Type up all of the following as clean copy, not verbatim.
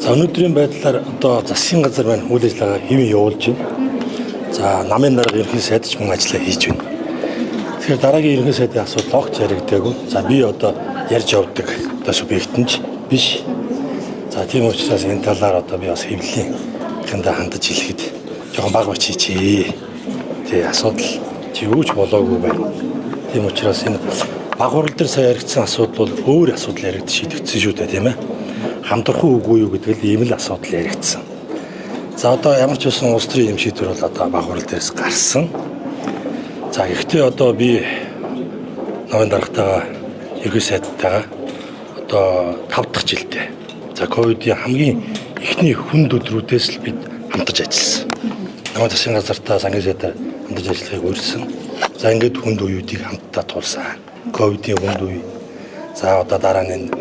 За өнөөдрийн байдлаар одоо засгийн газар маань үйл ажиллагаа хэвэн явуулж байна. За намын дарга ерөнхий сайд ч мөн ажиллаа хийж байна. Тэгэхээр дараагийн ерөнхий сайдын асуудал огт яригдаагүй. За би одоо ярьж явдаг одоо субъектэнч биш. За тийм учраас энэ талаар одоо би бас хэвлэлийн хандаж хэлэхэд жоохон баг бач хийчихье. Тэгээ асуудал чи юу ч болоогүй байна. Тийм учраас энэ баг хурал дээр сая яригдсан асуудал бол өөр асуудал яригдсан шийдэгдсэн шүү дээ, тийм ээ. Хамтрах үгүй юу гэдэг л ийм л асуудал яригдсан. За одоо ямар ч байсан улс төрийн юм шийдвэр бол одоо баг хурал дээрээс гарсан. За гэхдээ одоо би намын даргатайгаа ерхий сайдтайгаа одоо 5 дахь жилдээ. За ковидын хамгийн эхний хүнд өдрүүдээс л бид хамтарч ажилласан. Намын засгийн газартаа сангийн сайдаар хамтарч ажиллахыг урьдсан. За ингээд хүнд үеүүдийг хамтдаа туулсан. Ковидын хүнд үе. За одоо дараа нь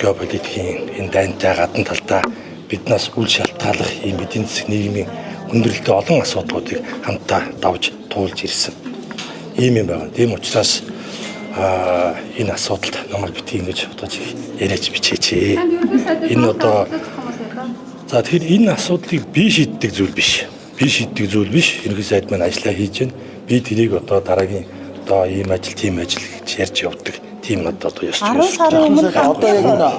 геополитикийн энэ дайнтай гадна талдаа биднээс үл шалтгааллах ийм эдийн засгийн нийгмийн хүндрэлтэй олон асуудлуудыг хамтдаа давж туулж ирсэн. Ийм юм байна. Тийм учраас энэ асуудалд намайг битгий ингэж бодож яриач бичээч. Энэ одоо за тэгэхээр энэ асуудлыг би шийддэг зүйл биш. Би шийддэг зүйл биш. Ерөнхий сайд маань ажиллаа хийж байна. Би тэрийг одоо дараагийн одоо ийм ажил, тийм ажил гэж ярьж явдаг. Тийм одоо ёс зүйн. 10 сарын өмнө одоо яг энэ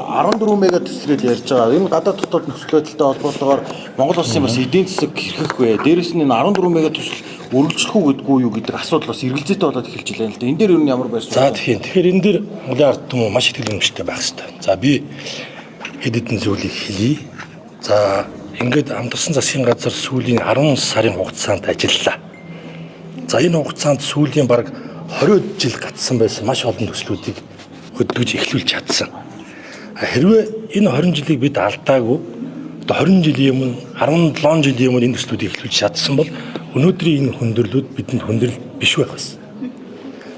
14 мега төслөд ярьж байгаа. Энэ гадаад дотоод нөхцөл байдалтай холбоотойгоор Монгол улсын бас эдийн засаг хэрхэх вэ? Дээрээс нь энэ 14 мега төсөл үргэлжлэх үү гэдгүй юу гэдэг асуудал бас эргэлзээтэй болоод эхэлж байна л да. Энэ дээр юу ямар байсан? За тэгэхээр энэ дээр улаан ард түмэн маш их хэмжээтэй байх хэрэгтэй. За би хэд хэдэн зүйлийг хэлье. За ингээд хамтарсан засгийн газар сүүлийн 10 сарын хугацаанд ажиллалаа. За энэ хугацаанд сүүлийн бараг 20 жил гатсан байсан маш олон төслүүдийг хөдөлгөж эхлүүлж чадсан. Хэрвээ энэ 20 жилийг бид алдаагүй одоо 20 жилийн өмнө 17 жилийн өмнө энэ төслүүдийг эхлүүлж чадсан бол өнөөдрийн энэ хүндрэлүүд бидэнд хүндрэл биш байх байсан.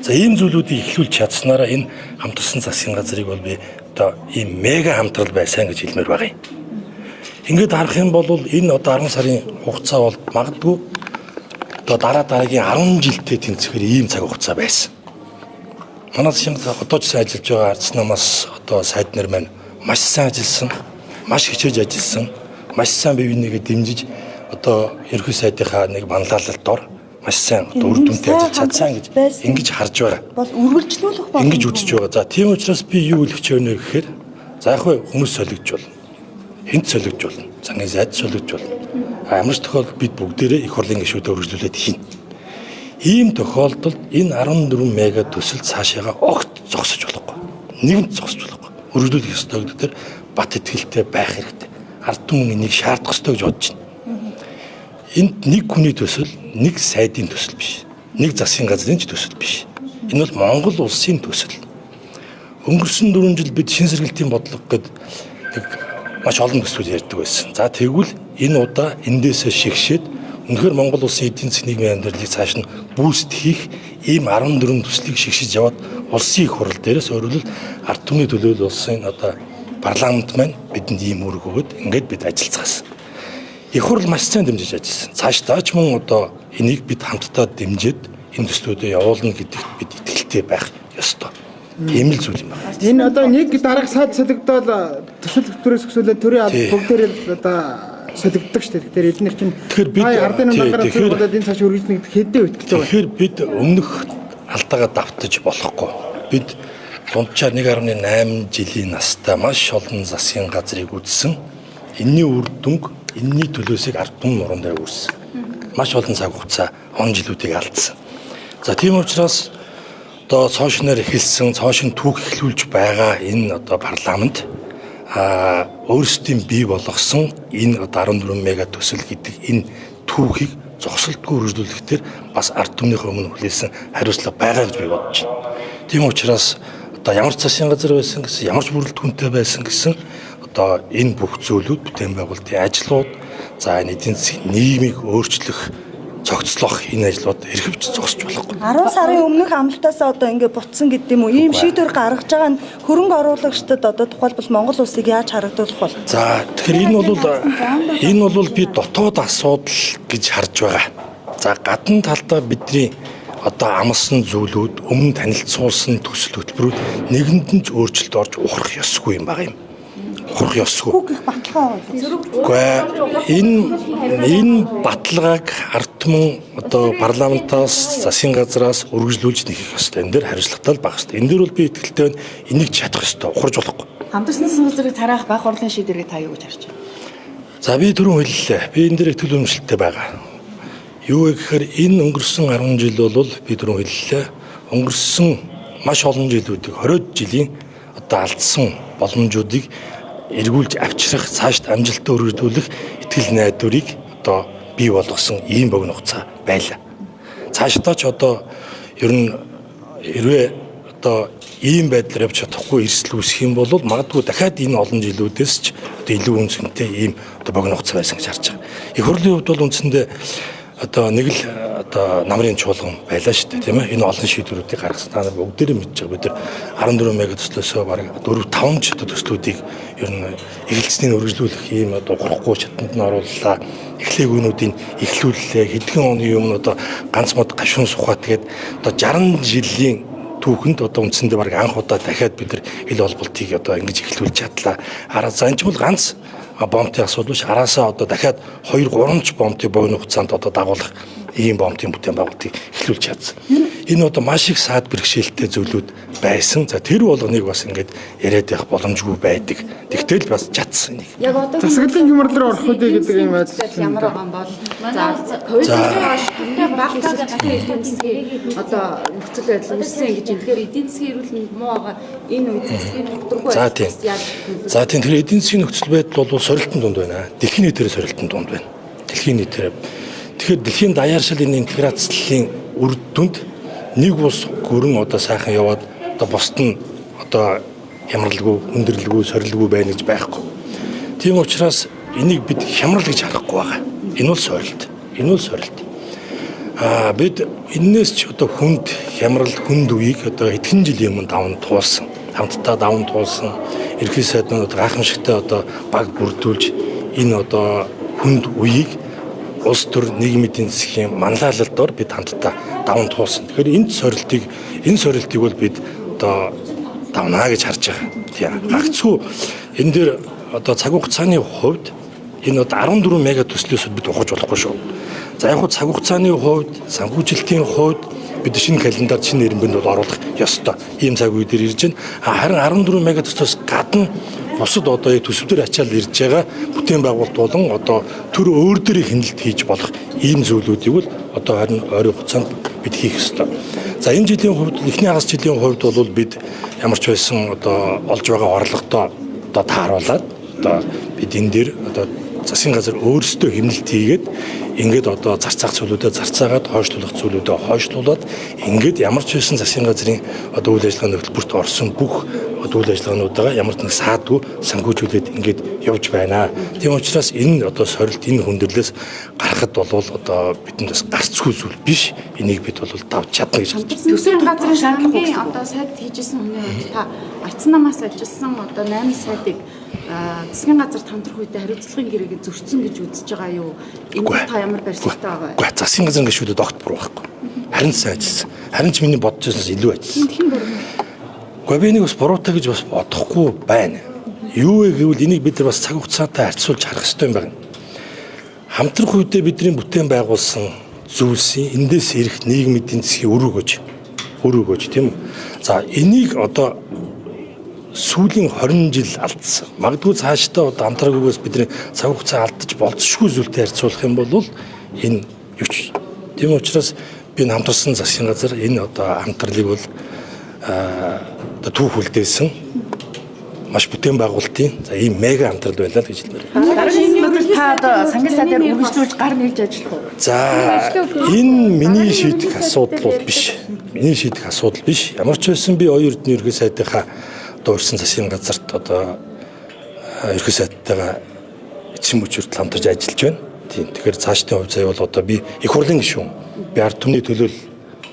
За ийм зүйлүүдийг эхлүүлж чадсанараа энэ хамтарсан засгийн газрыг бол би одоо ийм мега хамтрал байсан гэж хэлмээр байгаа юм. Ингээд харах юм бол энэ одоо 10 сарын хугацаа бол магадгүй одоо дараагийн 10 жилдээ тэнцэхээр ийм цаг хугацаа байсан. Манай засгийн газар одоо ч сайн ажиллаж байгаа ард намаас одоо сайд нар маань маш сайн ажилласан, маш хичээж ажилласан, маш сайн бие бинийгээ дэмжиж одоо ерхий сайдынхаа нэг манлайлалт дор маш сайн одоо үр дүнтэй ажиллаж чадсан гэж ингэж харж байгаа. Бол үргэлжлүүлэх болно. Ингэж үзэж байгаа. За тийм учраас би юу хэлэх вэ гэхээр за яг хүмүүс солигдож болно. Хинт солигдож болно. Сангийн сайд солигдож болно. Ямар ч тохиолдолд бид бүгдээрээ их хурлын гишүүдэд үргэлжлүүлээд хийнэ. Ийм тохиолдолд энэ 14 мега төсөл цаашаага огт зогсож болохгүй. Нэгэнт зогсож болохгүй. Үргэлжлүүлэх ёстой гэдэг дээр бат итгэлтэй байх хэрэгтэй. Ард түмэн энийг шаардах ёстой гэж бодож байна. Энд нэг хүний төсөл, нэг сайдын төсөл биш. Нэг засгийн газрын ч төсөл биш. Энэ бол Монгол улсын төсөл. Өнгөрсөн 4 жил бид шин сэргэлтийн бодлого гэдэг маш олон төслүүд ярьдаг байсан. За тэгвэл энэ удаа эндээсээ шигшээд үнэхээр Монгол улсын эдийн засгийн нийгмийн амьдралыг цааш нь бүүст хийх ийм 14 төслийг шигшиж яваад улсын их хурал дээрээс өөрөлдөл ард түмний төлөөлөл улсын одоо парламент маань бидэнд ийм үүрэг өгөөд ингээд бид ажиллацгаасан. Их хурал маш сайн дэмжиж ажилласан. Цаашдаа ч мөн одоо энийг бид хамтдаа дэмжиж энэ төслүүдэд явуулна гэдэгт бид итгэлтэй байх ёстой. Тийм л зүйл юм байна. Энэ одоо нэг дарга сайд солигдоод төсөл төвтөрөөс өсвөлээ төрийн алба бүгдээр одоо солигддог шүү дээ. Тэгэхээр эдгээр чинь ардын намгараа болоод энэ цааш үргэлжлэх хэдэн үйтгэж байгаа. Тэгэхээр бид өмнөх алдаагаа давтаж болохгүй. Бид дунджаар 1.8 жилийн настай маш олон засгийн газрыг үзсэн. Энэний үр дүнг, энэний төлөөсийг ард түмэн нуруунд дээр үүссэн. Маш олон цаг хугацаа, он жилүүдийг алдсан. За тийм учраас одоо цоошноор эхэлсэн, цоошин түүх эхлүүлж байгаа энэ одоо парламент өөрсдийн бий болгосон энэ 14 мега төсөл гэдэг энэ түүхийг зогсолтгүй үргэлжлүүлэхээр бас ард түмнийхээ өмнө хүлээсэн хариуцлага байгаа гэж би бодож байна. Тийм учраас одоо ямар ч засгийн газар байсан гэсэн, ямар ч бүрэлдэхүүнтэй байсан гэсэн одоо энэ бүх зүйлүүд бүтээн байгуулалтын ажлууд, за энэ эдийн засгийн нийгмийг өөрчлөх цогцлох энэ ажлууд эрхэвч зогсож болохгүй. 10 сарын өмнөх амлалтаас одоо ингээд бутсан гэдэг юм уу? Ийм шийдвэр гаргаж байгаа нь хөрөнгө оруулагчдад одоо тухайлбал Монгол улсыг яаж харагдуулах вэ? За тэгэхээр энэ бол би дотоод асуудал гэж харж байгаа. За гадна талдаа бидний одоо амлсан зүйлүүд, өмнө танилцуулсан төсөл хөтөлбөрүүд нэгэнд нь ч өөрчлөлт орж ухрах ёсгүй юм байна юм. хурах ёсгүй. Хүүг их баталгаа бол. Энэ баталгааг ард түмэн одоо парламентаас засгийн газраас үргэлжлүүлж нэхэх ёстой. Энэ дээр хариуцлагатай байх ёстой. Энэ дээр бол би итгэлтэй байна. Энийг чадах ёстой. Ухарж болохгүй. Хамтарсан санал зэрэг тараах байх хурлын шийдвэрийг та юу гэж харж байна? За би түрүүн хэллээ. Би энэ дээр их төлөвлөмжлөлтэй байгаа. Юу вэ гэхээр энэ өнгөрсөн 10 жил бол би түрүүн хэллээ. Өнгөрсөн маш олон жилүүдийг 20 жилийн одоо алдсан боломжуудыг эргүүлж авчрах, цаашд амжилттай өргөжлүүлэх итгэл найдварыг одоо бий болгосон ийм богино хугацаа байлаа. Цаашдаа ч одоо ер нь хэрвээ одоо ийм байдлаар явж чадахгүй эрсдэл үүсэх юм бол магадгүй дахиад энэ олон жилүүдээс ч одоо илүү үнцэнтэй ийм одоо богино хугацаа байсан гэж харж байгаа. Их хурлын хувьд бол үндсэндээ одоо нэг л одоо намрын чуулган байлаа шүү дээ, тийм ээ. Энэ олон шийдвэрүүдийг гаргасан та нар бүгдээрээ мэдж байгаа. Бид нар 14 мега төслөөсөө бараг 4-5 ч одоо төслүүдийг ер нь эхэлцнийг үргэлжлүүлэх ийм одоо гурахгүй чаданд нь орууллаа. Эхлээгүүнүүдийн эхлүүллээ. Хэдхэн оны өмнө одоо ганц мод гашуун сухаа тэгээд одоо 60 жилийн түүхэнд одоо үндсэндээ бараг анх удаа дахиад бид нар хил холболтыг одоо ингэж эхлүүлж чадлаа. За энэ ч бол ганц бомбын асуудал биш. Араасаа одоо дахиад 2-3 ч бомбын богино хугацаанд одоо дагуулах ийм бомбын бүтээн байгуулалтыг эхлүүлж чадсан. Энэ одоо маш их саад бэрхшээлтэй зүйлүүд байсан. За тэр болгоныг бас ингэж яриад явах боломжгүй байдаг. Тэгтэл бас чадсан нэг. Яг одоо Засаглалын хямрал руу орох үү гэдэг юм байна. ямар байгаа юм бол за хоёулаа хамгийн бага төсөлттэй эдийн засгийн одоо нөхцөл байдал үүссэн гэж юм. Тэгэхээр эдийн засгийн эрүүл мэнд муу байгаа энэ үе засгийн докторгүй За тийм тэр эдийн засгийн нөхцөл байдал бол сорилтын дунд байна. Дэлхийн нийтээр сорилтын дунд байна. Дэлхийн нийтээр. Тэгэхээр дэлхийн даяаршил энэ интеграцлалын үр дүнд нэг ус гөрөн одоо сайхан яваад одоо бусд нь одоо хямралгүй, хүндрэлгүй, сорилгүй байна гэж байхгүй. Тийм учраас энийг бид хямрал гэж харахгүй байгаа. Энэ бол сорилт. Энэ бол сорилт. Бид энээс ч одоо хүнд хямрал хүнд үеийг одоо хэдхэн жилийн өмнө даван туулсан. Хамтдаа даван туулсан. Ерхий сайднууд гайхамшигтай одоо баг бүрдүүлж энэ одоо хүнд үеийг улс төр нийгмийн эдийн засгийн манлайлалдаар бид хамтдаа даван туулсан. Тэгэхээр энэ сорилтыг бол бид одоо давнаа гэж харж байгаа. Тийм. Гагцхүү энэ дээр одоо цаг хугацааны хувьд энэ одоо 14 мега төслөөс бид ухаж болохгүй шүү. За яг хөө цаг хугацааны хувьд, санхүүжилтийн хувьд бид шинэ календард шинэ нэрмэнд бол оруулах ёстой. Ийм цаг үе дээр ирж байна. Харин 14 мега төслөөс гадна бусад одоо яг төсөвдөр ачаал ирж байгаа бүтээн байгуулалт болон одоо төр өөр дөрөө хяналт хийж болох ийм зүйлүүдийг бол одоо харин ойрын хугацаанд бид хийх ёстой. За энэ жилийн хувьд эхний хагас жилийн хувьд бол бид ямар ч байсан одоо олж байгаа орлоготой одоо тааруулаад одоо бид энэ дээр одоо засгийн газар өөрсдөө хэмнэлт хийгээд ингээд одоо зарцаах зүйлүүдэд зарцаагаад хойшлуулах зүйлүүдэд хойшлуулад ингээд ямар ч байсан засгийн газрын одоо үйл ажиллагааны хөтөлбөрт орсон бүх үйл ажиллагаануудаа ямар ч нэг саадгүй санхүүжүүлээд ингээд явж байна. Тийм учраас энэ одоо сорилт энэ хүндрэлээс гарахад бол одоо бидэнд бас гарцгүй зүйл биш. Энийг бид бол давж чадна гэж байна. Төсвийн газрын шаардлагын одоо сайд хийжсэн хүний хувьд та ардсан намаас ажилласан одоо 8 сайдыг засгийн газарт хамтрах үедээ хариуцлагын гэрээгээ зөрчсөн гэж үзэж байгаа юу? Энэ та ямар барьцтай байгаа вэ? Гэхдээ засгийн газрын гишүүдэд огт буруу байхгүй. Харин сайн ажилласан. Харин ч миний бодож байснаас илүү ажилласан. Хэн буруу? Гэхдээ би энийг бас буруутай гэж бас бодохгүй байна. Юу вэ гэвэл энийг бид нар бас цаг хугацаатай харьцуулж харах хэрэгтэй юм байна. Хамтрах үедээ бидний бүтээн байгуулсан зүйлсийн эндээс ирэх нийгмийн эдийн засгийн үр өгөөж тийм үү? За энийг одоо сүүлийн 20 жил алдсан. Магадгүй цаашдаа одоо хамтраагүйгээс бидний цаг хугацаа алдаж болцсохгүй зүйлтэй харьцуулах юм бол энэ юуч. Тийм учраас би хамтарсан засгийн газар энэ одоо хамтралыг бол одоо түүх үлдээсэн маш бүтээн байгуулалтын за ийм мега хамтрал байлаа л гэж хэлмээр. Дараагийн өдөр та одоо сангийн сайдаар үргэлжлүүлж гар нэлж ажиллах уу? За энэ миний шийдэх асуудал бол биш. Миний шийдэх асуудал биш. Ямар ч байсан би оюун эрдэнэ ерхий сайдынхаа одоо урьдчилан засгийн газарт одоо ерхий сайдтайгаа эцсийн мөчөртөл хамтарч ажиллаж байна. Тийм. Тэгэхээр цаашдын хувь заяа бол одоо би их хурлын гишүүн. Би ард түмний төлөөл,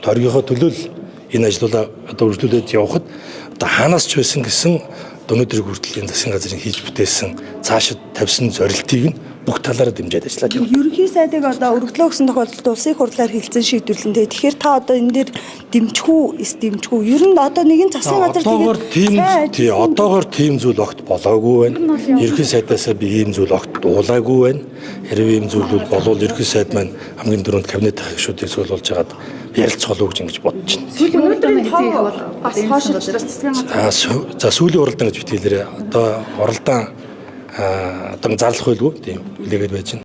торгийнхоо төлөөл энэ ажлуулаа одоо үргэлжлүүлээд явхад одоо хаанаас ч байсан гэсэн өнөөдрийг хүртэл энэ засгийн газрын хийж бүтээсэн цаашид тавьсан зорилтыг нь бүх талаараа дэмжиж ажиллаж байна. Ерөнхий сайдыг одоо өргөдлөө гэсэн тохиолдолд улсын хурлаар хэлсэн шийдвэрлэнтэй. Тэгэхээр та одоо энэ дээр дэмжих үү, дэмжих үү? Ер нь одоо нэгэн засгийн газар Одоогоор тийм зүйл огт болоогүй байна. Ерөнхий сайдаас би ийм зүйл огт дуулаагүй байна. Хэрвээ ийм зүйл болвол ерөнхий сайд маань хамгийн дөрөнд кабинет гишүүдийг суулуулж хагаад ярилцах болов уу гэж бодож байна. Сүүлийн уралдааны хэдий бол бас хойшилж засгийн газар. За сүүлийн уралдаан гэж битгийлэрээ одоо оролдоон одоо зарлах байлгүй тийм үлээгээд байж байна.